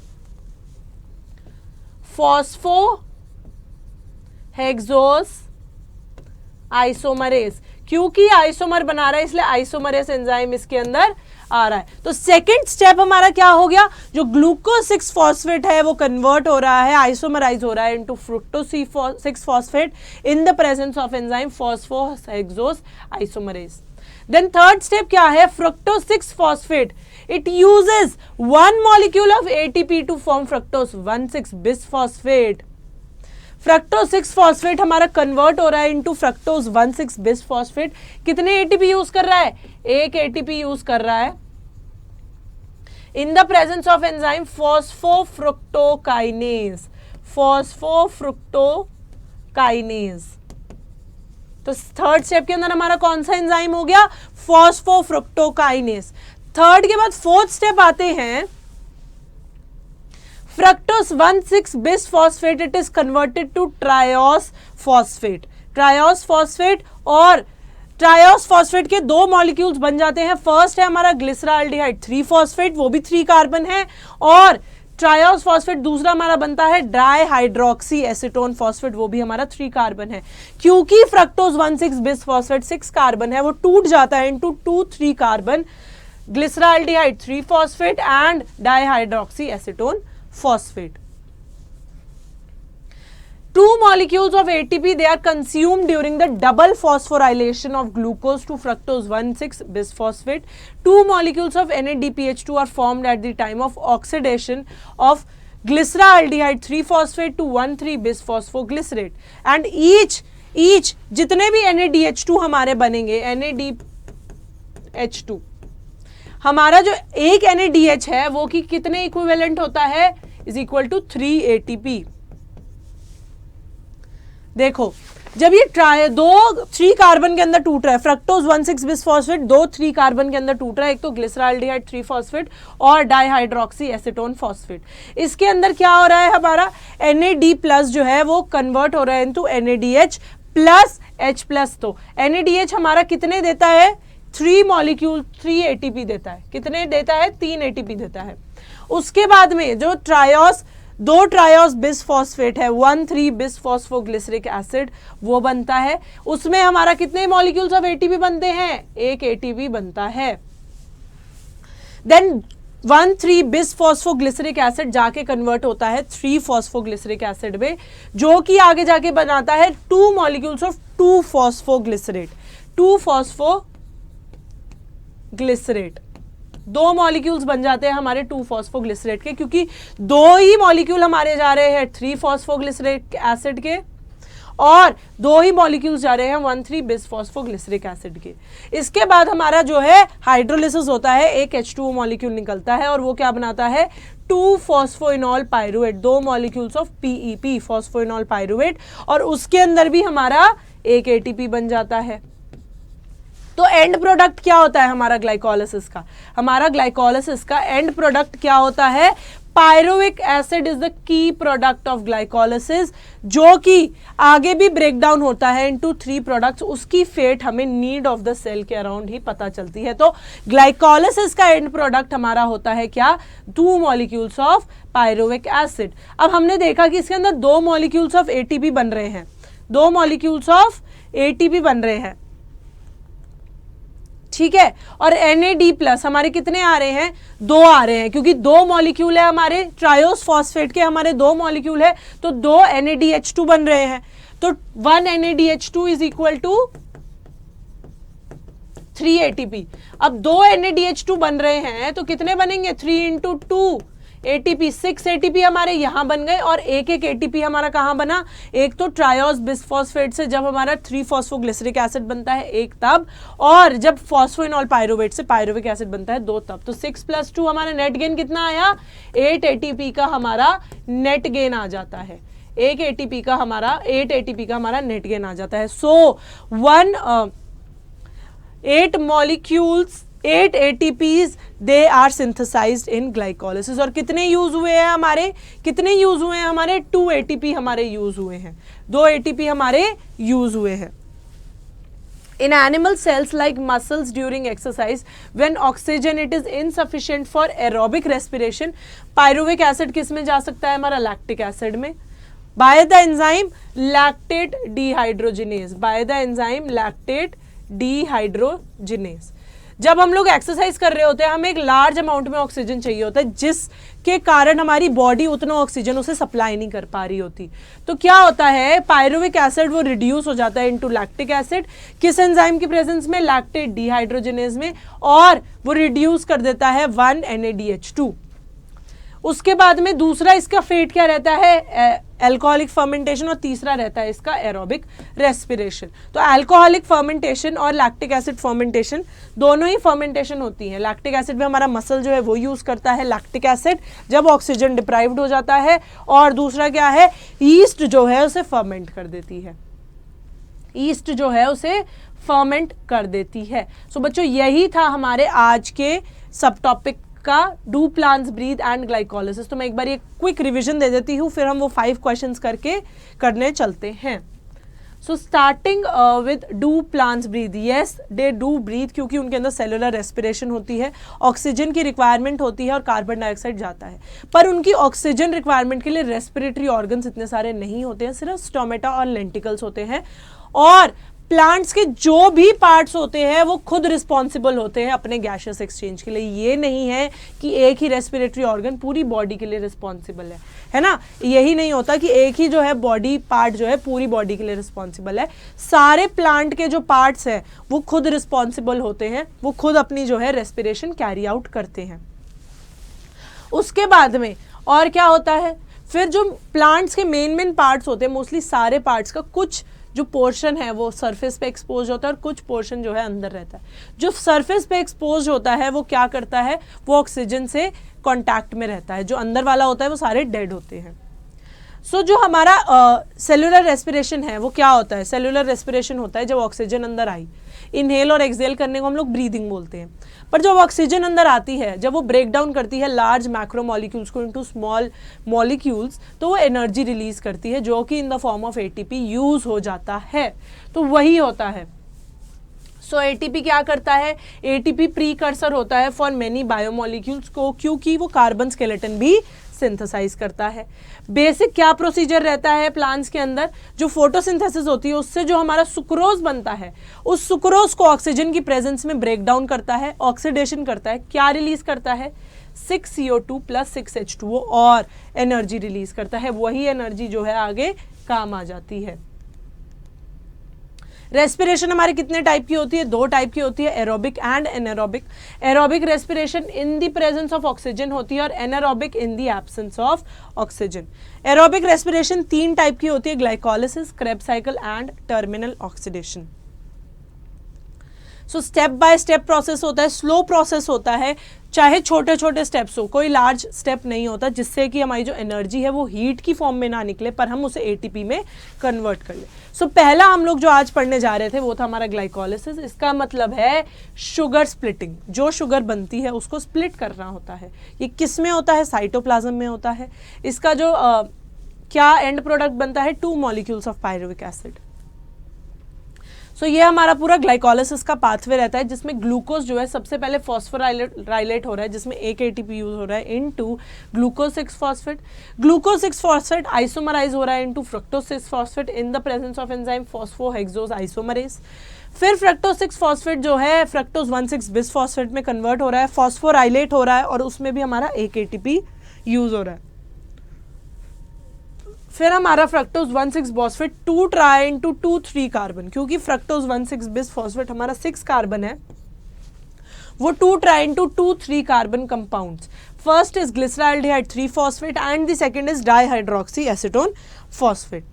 फॉस्फोहेक्सोस आइसोमरेज। क्योंकि आइसोमर बना रहा है इसलिए आइसोमरेज एंजाइम इसके अंदर आ रहा है। तो सेकंड स्टेप हमारा क्या हो गया? जो ग्लूकोज 6 फॉस्फेट है वो कन्वर्ट हो रहा है, आइसोमराइज हो रहा है into fructose 6 phosphate in the presence of enzyme phosphohexose isomerase. Then third step क्या है? Fructose 6 phosphate it uses 1 molecule of ATP to form fructose 1,6 bisphosphate. Fructose 6 phosphate हमारा कन्वर्ट हो रहा है इनटू फ्रक्टोज 1,6 बिसफॉस्फेट। कितने एटीपी यूज कर रहा है? एक एटीपी यूज कर रहा है in the presence of enzyme phosphofructokinase. Phosphofructokinase. तो थर्ड स्टेप के अंदर हमारा कौन सा एंजाइम हो गया, फॉस्फोफ्रुक्टोकाइनेज। थर्ड के बाद फोर्थ स्टेप आते हैं fructose 1,6 bisphosphate, it is converted to triose phosphate. Triose phosphate और ट्रायोस फॉस्फेट के दो मॉलिक्यूल्स बन जाते हैं। फर्स्ट है हमारा ग्लिसराल्डिहाइड 3 फॉस्फेट, वो भी 3 कार्बन है, और ट्रायोस फॉस्फेट दूसरा हमारा बनता है डाई हाइड्रोक्सी एसीटोन फॉस्फेट, वो भी हमारा 3 कार्बन है। क्योंकि फ्रक्टोज 1,6 बिसफॉस्फेट 6 कार्बन है, वो टूट जाता है into 2-3 carbon, glyceraldehyde 3 phosphate and di hydroxy acetone phosphate. 2 molecules of ATP, they are consumed during the double phosphorylation of glucose to fructose 1,6 bisphosphate. 2 molecules of NADPH2 are formed at the time of oxidation of glyceraldehyde 3 phosphate to 1,3 bisphosphoglycerate. And each जितने भी NADH2 हमारे बनेंगे, NADH2 हमारा जो एक NADH है वो कि कितने इक्विवेलेंट होता है, इज इक्वल टू 3 ATP। देखो जब ये 3 कार्बन के अंदर टूट रहा है, फ्रक्टोज 1,6 बिसफॉस्फेट 3 कार्बन के अंदर टूट रहा है, एक तो ग्लिसराल्डिहाइड 3 फॉस्फेट और डाइहाइड्रोक्सी एसीटोन फॉस्फेट। इसके अंदर क्या हो रहा है, हमारा NAD+ जो है वो कन्वर्ट हो रहा है इनटू NADH प्लस H+। तो NADH हमारा कितने देता है, 3 मॉलिक्यूल 3 ATP देता है। कितने देता है, 3 ATP देता है। उसके बाद में जो दो ट्रायोस बिसफॉस्फेट है 1,3 बिसफॉस्फोग्लिसरिक एसिड वो बनता है। उसमें हमारा कितने मॉलिक्यूल्स ऑफ ATP बनते हैं, 1 ATP बनता है। देन 1,3 बिसफॉस्फोग्लिसरिक एसिड जाके कन्वर्ट होता है 3 फॉस्फोग्लिसरिक एसिड में, जो कि आगे जाके बनाता है 2 molecules of 2 phosphoglycerate. 2 phosphoglycerate 2 molecules बन जाते हैं हमारे 2 फॉस्फोग्लिसरेट के, क्योंकि 2 ही मॉलिक्यूल हमारे जा रहे हैं 3 फॉस्फोग्लिसरिक एसिड के और 2 ही मॉलिक्यूल्स जा रहे हैं 1,3 बिसफॉस्फोग्लिसरिक एसिड के। इसके बाद हमारा जो है हाइड्रोलिसिस होता है, एक H2O मॉलिक्यूल निकलता है और वो क्या बनाता है, 2 phosphoenol pyruvate, 2 molecules of PEP phosphoenol pyruvate, और उसके अंदर भी हमारा एक ATP बन जाता है। तो एंड प्रोडक्ट क्या होता है हमारा ग्लाइकोलिसिस का, हमारा ग्लाइकोलिसिस का एंड प्रोडक्ट क्या होता है, pyruvic acid is the key product of glycolysis, जो कि आगे भी ब्रेक डाउन होता है इनटू 3 प्रोडक्ट्स। उसकी फेट हमें नीड ऑफ द सेल के अराउंड ही पता चलती है। तो ग्लाइकोलिसिस का एंड प्रोडक्ट हमारा होता है क्या, 2 मॉलिक्यूल्स ऑफ पायरुविक एसिड। अब हमने देखा कि इसके अंदर 2 मॉलिक्यूल्स ऑफ ATP बन रहे हैं, 2 मॉलिक्यूल्स ऑफ ATP बन रहे हैं, ठीक है। और NAD+ हमारे कितने आ रहे हैं, 2 आ रहे हैं, क्योंकि 2 मॉलिक्यूल है हमारे ट्रायोस फॉस्फेट के, हमारे 2 मॉलिक्यूल है तो 2 NADH2 बन रहे हैं। तो 1 NADH2 is equal to 3 ATP। अब 2 NADH2 बन रहे हैं तो कितने बनेंगे, 3 × 2 ATP, 6 ATP हमारे यहां बन गए, और एक ATP हमारा कहां बना, एक तो ट्रायोस बिसफॉस्फेट से जब हमारा 3 फॉस्फोग्लिसरिक एसिड बनता है एक तब, और जब फॉस्फोइनॉल पायरुवेट से पायरुविक एसिड बनता है 2 तब। तो 6 + 2 हमारा नेट गेन कितना आया, 8 ATP का हमारा नेट गेन आ जाता है, 8 ATP का हमारा नेट गेन आ जाता है। सो 8 molecules 8 ATPs they are synthesized in glycolysis। और कितने यूज हुए हैं हमारे, 2 ATP हमारे यूज हुए हैं, 2 ATP हमारे यूज हुए हैं। In animal cells like muscles during exercise, when oxygen it is insufficient for aerobic respiration, pyruvic acid किस में जा सकता है, हमारा lactic acid में, by the enzyme lactate dehydrogenase। जब हम लोग एक्सरसाइज कर रहे होते हैं हमें एक लार्ज अमाउंट में ऑक्सीजन चाहिए होता है, जिसके कारण हमारी बॉडी उतना ऑक्सीजन उसे सप्लाई नहीं कर पा रही होती। तो क्या होता है, पायरुविक एसिड वो रिड्यूस हो जाता है इनटू लैक्टिक एसिड, किस एंजाइम की प्रेजेंस में, लैक्टेट डिहाइड्रोजिनेज में, और वो रिड्यूस कर देता है 1 NADH2। उसके बाद में दूसरा इसका फेट क्या रहता है, अल्कोहलिक फर्मेंटेशन, और तीसरा रहता है इसका एरोबिक रेस्पिरेशन। तो अल्कोहलिक फर्मेंटेशन और लैक्टिक एसिड फर्मेंटेशन दोनों ही फर्मेंटेशन होती हैं। लैक्टिक एसिड में हमारा मसल जो है वो यूज करता है लैक्टिक एसिड जब ऑक्सीजन डिप्राइव्ड हो जाता है, और दूसरा क्या है, ईस्ट जो है उसे फर्मेंट कर देती है। ईस्ट जो है उसे फर्मेंट कर देती है। सो बच्चों यही था हमारे आज के सब टॉपिक का, do plants breathe and glycolysis. तो मैं एक बार ये क्विक रिवीजन दे देती हूँ, फिर हम वो 5 क्वेश्चंस करने चलते हैं। So starting with do plants breathe, yes they do breathe, क्योंकि उनके अंदर सेलुलर रेस्पिरेशन होती है, ऑक्सीजन की रिक्वायरमेंट होती है और कार्बन डाइऑक्साइड जाता है। पर उनकी ऑक्सीजन रिक्वायरमेंट के लिए रेस्पिरेटरी ऑर्गन्स इतने सारे नहीं होते हैं, सिर्फ स्टोमेटा और लेंटिकल्स होते हैं। और प्लांट्स के जो भी पार्ट्स होते हैं वो खुद रिस्पॉन्सिबल होते हैं अपने गैसियस एक्सचेंज के लिए। ये नहीं है कि एक ही रेस्पिरेटरी ऑर्गन पूरी बॉडी के लिए रिस्पॉन्सिबल है ना, यही नहीं होता कि एक ही जो है बॉडी पार्ट जो है पूरी बॉडी के लिए रिस्पॉन्सिबल है। सारे प्लांट के जो पार्ट्स हैं वो खुद रिस्पॉन्सिबल होते हैं, वो खुद अपनी जो है रेस्पिरेशन कैरी आउट करते हैं। उसके बाद में और क्या होता है, फिर जो प्लांट्स के मेन पार्ट्स होते हैं, मोस्टली सारे पार्ट्स का कुछ जो पोर्शन है वो सरफेस पे एक्सपोज होता है और कुछ पोर्शन जो है अंदर रहता है। जो सरफेस पे एक्सपोज होता है वो क्या करता है, वो ऑक्सीजन से कांटेक्ट में रहता है। जो अंदर वाला होता है वो सारे डेड होते हैं। सो जो हमारा सेलुलर रेस्पिरेशन है वो क्या होता है, सेलुलर रेस्पिरेशन होता है जब ऑक्सीजन अंदर आई, इनहेल और एक्सहेल करने को हम लोग ब्रीदिंग बोलते हैं। पर जब ऑक्सीजन अंदर आती है, जब वो ब्रेक डाउन करती है लार्ज मैक्रो मॉलिक्यूल्स को इनटू स्मॉल मॉलिक्यूल्स, तो वो एनर्जी रिलीज करती है जो कि in the form of ATP use हो जाता है। तो वही होता है। सो एटीपी क्या करता है, एटीपी प्रीकर्सर होता है फॉर मेनी बायोमॉलिक्यूल्स को, क्योंकि वो कार्बन स्केलेटन भी सिंथेसाइज करता है। बेसिक क्या प्रोसीजर रहता है प्लांट्स के अंदर, जो फोटोसिंथेसिस होती है उससे जो हमारा सुक्रोज बनता है, उस सुक्रोज को ऑक्सीजन की प्रेजेंस में ब्रेक डाउन करता है, ऑक्सीडेशन करता है, क्या रिलीज करता है 6CO2 + 6H2O और एनर्जी रिलीज करता है। वही एनर्जी जो है आगे काम आ जाती है। रेस्पिरेशन हमारे कितने टाइप की होती है, 2 टाइप की होती है, aerobic and anaerobic. Aerobic respiration in the presence of oxygen होती है और anaerobic in the absence of oxygen. Aerobic respiration 3 type की होती है, glycolysis, Krebs cycle and terminal oxidation. So step by step process होता है, स्लो प्रोसेस होता है, चाहे छोटे छोटे स्टेप्स हो, कोई लार्ज स्टेप नहीं होता जिससे कि हमारी जो एनर्जी है वो हीट की फॉर्म में ना निकले पर हम उसे एटीपी में कन्वर्ट कर ले। सो पहला हम लोग जो आज पढ़ने जा रहे थे वो था हमारा ग्लाइकोलिसिस। इसका मतलब है शुगर स्प्लिटिंग, जो शुगर बनती है उसको स्प्लिट करना होता है। ये किस में होता है, साइटोप्लाज्म में होता है। इसका जो क्या एंड प्रोडक्ट बनता है, 2 मॉलिक्यूल्स ऑफ पायरुविक एसिड। सो ये हमारा पूरा ग्लाइकोलिसिस का पाथवे रहता है, जिसमें ग्लूकोज जो है सबसे पहले फॉस्फोराइलेट हो रहा है, जिसमें एक एटीपी यूज हो रहा है into glucose 6 phosphate. Glucose 6 phosphate isomerise हो रहा है into fructose 6 phosphate in the presence of enzyme phosphohexose isomerase. फिर फ्रक्टोज 6 फॉस्फेट जो है फ्रक्टोज 1,6 बिस फॉस्फेट में कन्वर्ट हो रहा है, फॉस्फोराइलेट हो रहा है और उसमें भी हमारा एक एटीपी यूज हो रहा है। फिर हमारा फ्रक्टोज 1,6 फॉस्फेट 2 ट्राई इनटू 2,3 कार्बन, क्योंकि फ्रक्टोज 1,6 बिस फॉस्फेट हमारा 6 कार्बन है, वो 2 ट्राई into 2,3 carbon compounds. First is glyceraldehyde 3 phosphate and the second is dihydroxy acetone phosphate.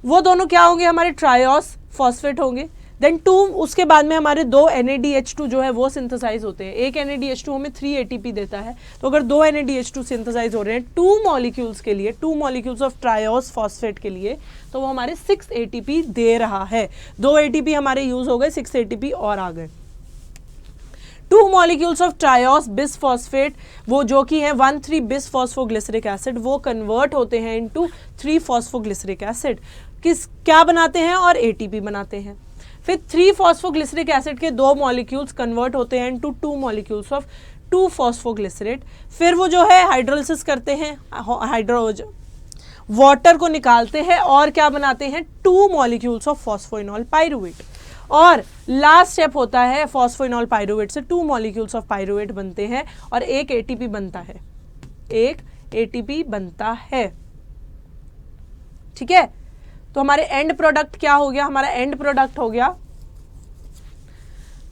वो दोनों क्या होंगे, हमारे ट्रायोस फॉस्फेट होंगे। देन 2 उसके बाद में हमारे 2 NADH2 जो है वो सिंथेसाइज होते हैं। एक NADH2 हमें 3 ATP देता है, तो अगर 2 NADH2 सिंथेसाइज हो रहे हैं 2 मॉलिक्यूल्स के लिए, 2 मॉलिक्यूल्स ऑफ ट्रायोस फॉस्फेट के लिए, तो वो हमारे 6 ATP दे रहा है। 2 ATP हमारे यूज हो गए, 6 ATP और आ गए। 2 molecules of triose bis phosphate, वो जो कि है 1,3 बिस फॉस्फोग्लिसरिक एसिड, वो कन्वर्ट होते हैं इनटू 3 फॉस्फोग्लिसरिक एसिड। क्या बनाते हैं, और ATP बनाते हैं। फिर 3 फॉस्फोग्लिसरिक एसिड के 2 मॉलिक्यूल्स कन्वर्ट होते हैं इनटू 2 मॉलिक्यूल्स ऑफ 2 फॉस्फोग्लिसरेट। फिर वो जो है हाइड्रोलिसिस करते हैं, वाटर को निकालते हैं और क्या बनाते हैं, 2 मॉलिक्यूल्स ऑफ फॉस्फोइनॉल पाइरुवेट। और लास्ट स्टेप होता है फॉस्फोइनॉल पाइरुवेट से 2 मॉलिक्यूल्स ऑफ पाइरुवेट बनते हैं और एक ATP बनता है, एक ATP बनता है। ठीक है, तो हमारे एंड प्रोडक्ट क्या हो गया, हमारा एंड प्रोडक्ट हो गया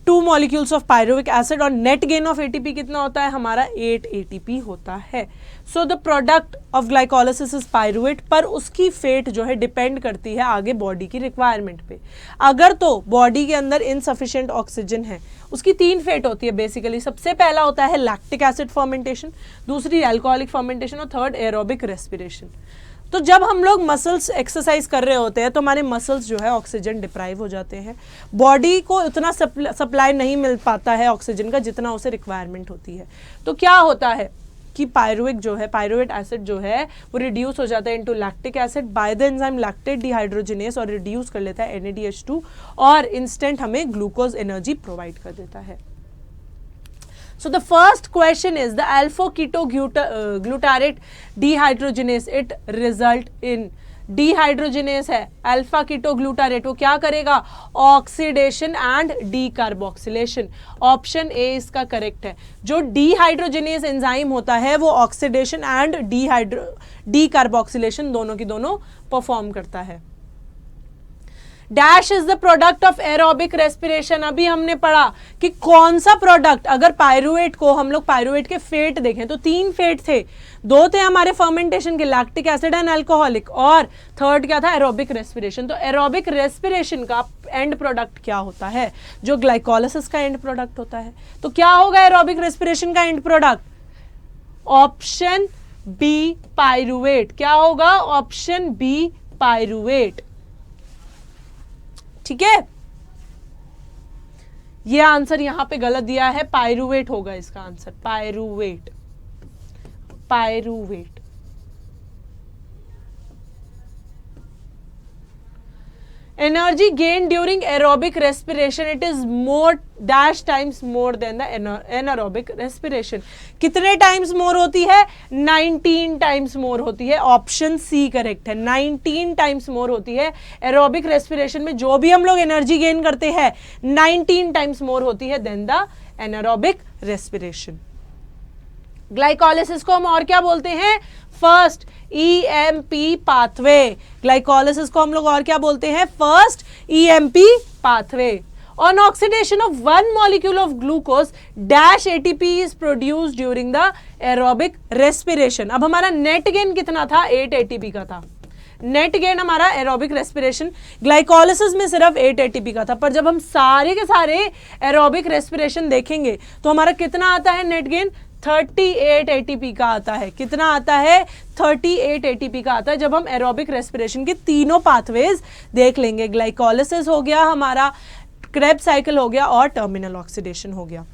2 मॉलिक्यूल्स ऑफ पायरुविक एसिड और नेट गेन ऑफ ATP कितना होता है, हमारा 8 ATP होता है। So the product of glycolysis is pyruvate, पर उसकी फेट जो है डिपेंड करती है आगे बॉडी की रिक्वायरमेंट पे। अगर तो बॉडी के अंदर इनसफिशिएंट ऑक्सीजन है, उसकी 3 फेट होती है बेसिकली। सबसे पहला होता है लैक्टिक एसिड फर्मेंटेशन, दूसरी अल्कोहलिक फर्मेंटेशन और थर्ड एरोबिक रेस्पिरेशन। तो जब हम लोग मसल्स एक्सरसाइज कर रहे होते हैं तो हमारे मसल्स जो है ऑक्सीजन डिप्राइव हो जाते हैं, बॉडी को उतना सप्लाई नहीं मिल पाता है ऑक्सीजन का जितना उसे रिक्वायरमेंट होती है। तो क्या होता है कि पायरुवेट एसिड जो है वो रिड्यूस हो जाता है into lactic acid by the enzyme lactate dehydrogenase और रिड्यूस कर लेता है NADH2 और इंस्टेंट हमें ग्लूकोज एनर्जी प्रोवाइड कर देता है। So the first question is the alpha-ketoglutarate dehydrogenase. It result in dehydrogenase है अल्फा कीटोग्लूटारेट, वो क्या करेगा? Oxidation and decarboxylation. Option A इसका करेक्ट है। जो डीहाइड्रोजिनेस एंजाइम होता है वो ऑक्सीडेशन एंड डीकार्बोक्सिलेशन दोनों की दोनों परफॉर्म करता है। Dash is the product of aerobic respiration. अभी हमने पढ़ा कि कौन सा प्रोडक्ट, अगर पायरुवेट को हम लोग पायरुवेट के फेट देखें तो 3 फेट थे, 2 थे हमारे फर्मेंटेशन के लैक्टिक एसिड एंड अल्कोहलिक, और थर्ड क्या था? Aerobic respiration. तो एरोबिक रेस्पिरेशन का एंड प्रोडक्ट क्या होता है? जो ग्लाइकोलिसिस का एंड प्रोडक्ट होता है। तो क्या होगा एरोबिक रेस्पिरेशन का end product? Option B pyruvate. क्या होगा? Option B pyruvate. ठीक है, ये आंसर यहां पे गलत दिया है, पायरुवेट होगा इसका answer, pyruvate. Energy gain during aerobic respiration, it is more dash times more than the anaerobic respiration. कितने टाइम्स मोर होती है? 19 टाइम्स मोर होती है। ऑप्शन सी करेक्ट है, 19 टाइम्स मोर होती है। एरोबिक रेस्पिरेशन में जो भी हम लोग एनर्जी गेन करते हैं 19 टाइम्स मोर होती है than the anaerobic respiration. Glycolysis को हम और क्या बोलते हैं? First EMP pathway. ग्लाइकोलिसिस को हम लोग और क्या बोलते हैं? First EMP pathway. On oxidation of one molecule of glucose, dash ATP is produced during the aerobic respiration. अब हमारा नेट गेन कितना था? 8 ATP का था। नेट गेन हमारा एरोबिक रेस्पिरेशन ग्लाइकोलिसिस में सिर्फ 8 ATP का था, पर जब हम सारे के सारे एरोबिक रेस्पिरेशन देखेंगे तो हमारा कितना आता है नेट गेन? 38 ATP का आता है। कितना आता है? 38 ATP का आता है जब हम एरोबिक रेस्पिरेशन के तीनों पाथवेज देख लेंगे। ग्लाइकोलिसिस हो गया हमारा, क्रेब्स साइकिल हो गया और टर्मिनल ऑक्सीडेशन हो गया।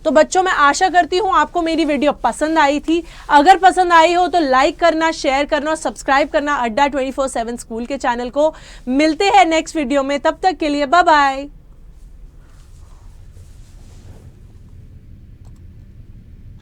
तो बच्चों मैं आशा करती हूँ आपको मेरी वीडियो पसंद आई थी। अगर पसंद आई हो तो लाइक करना, शेयर करना और सब्सक्राइब करना अड्डा 24/7 स्कूल के चैनल को। मिलते हैं नेक्स्ट वीडियो में, तब तक के लिए बाय बाय।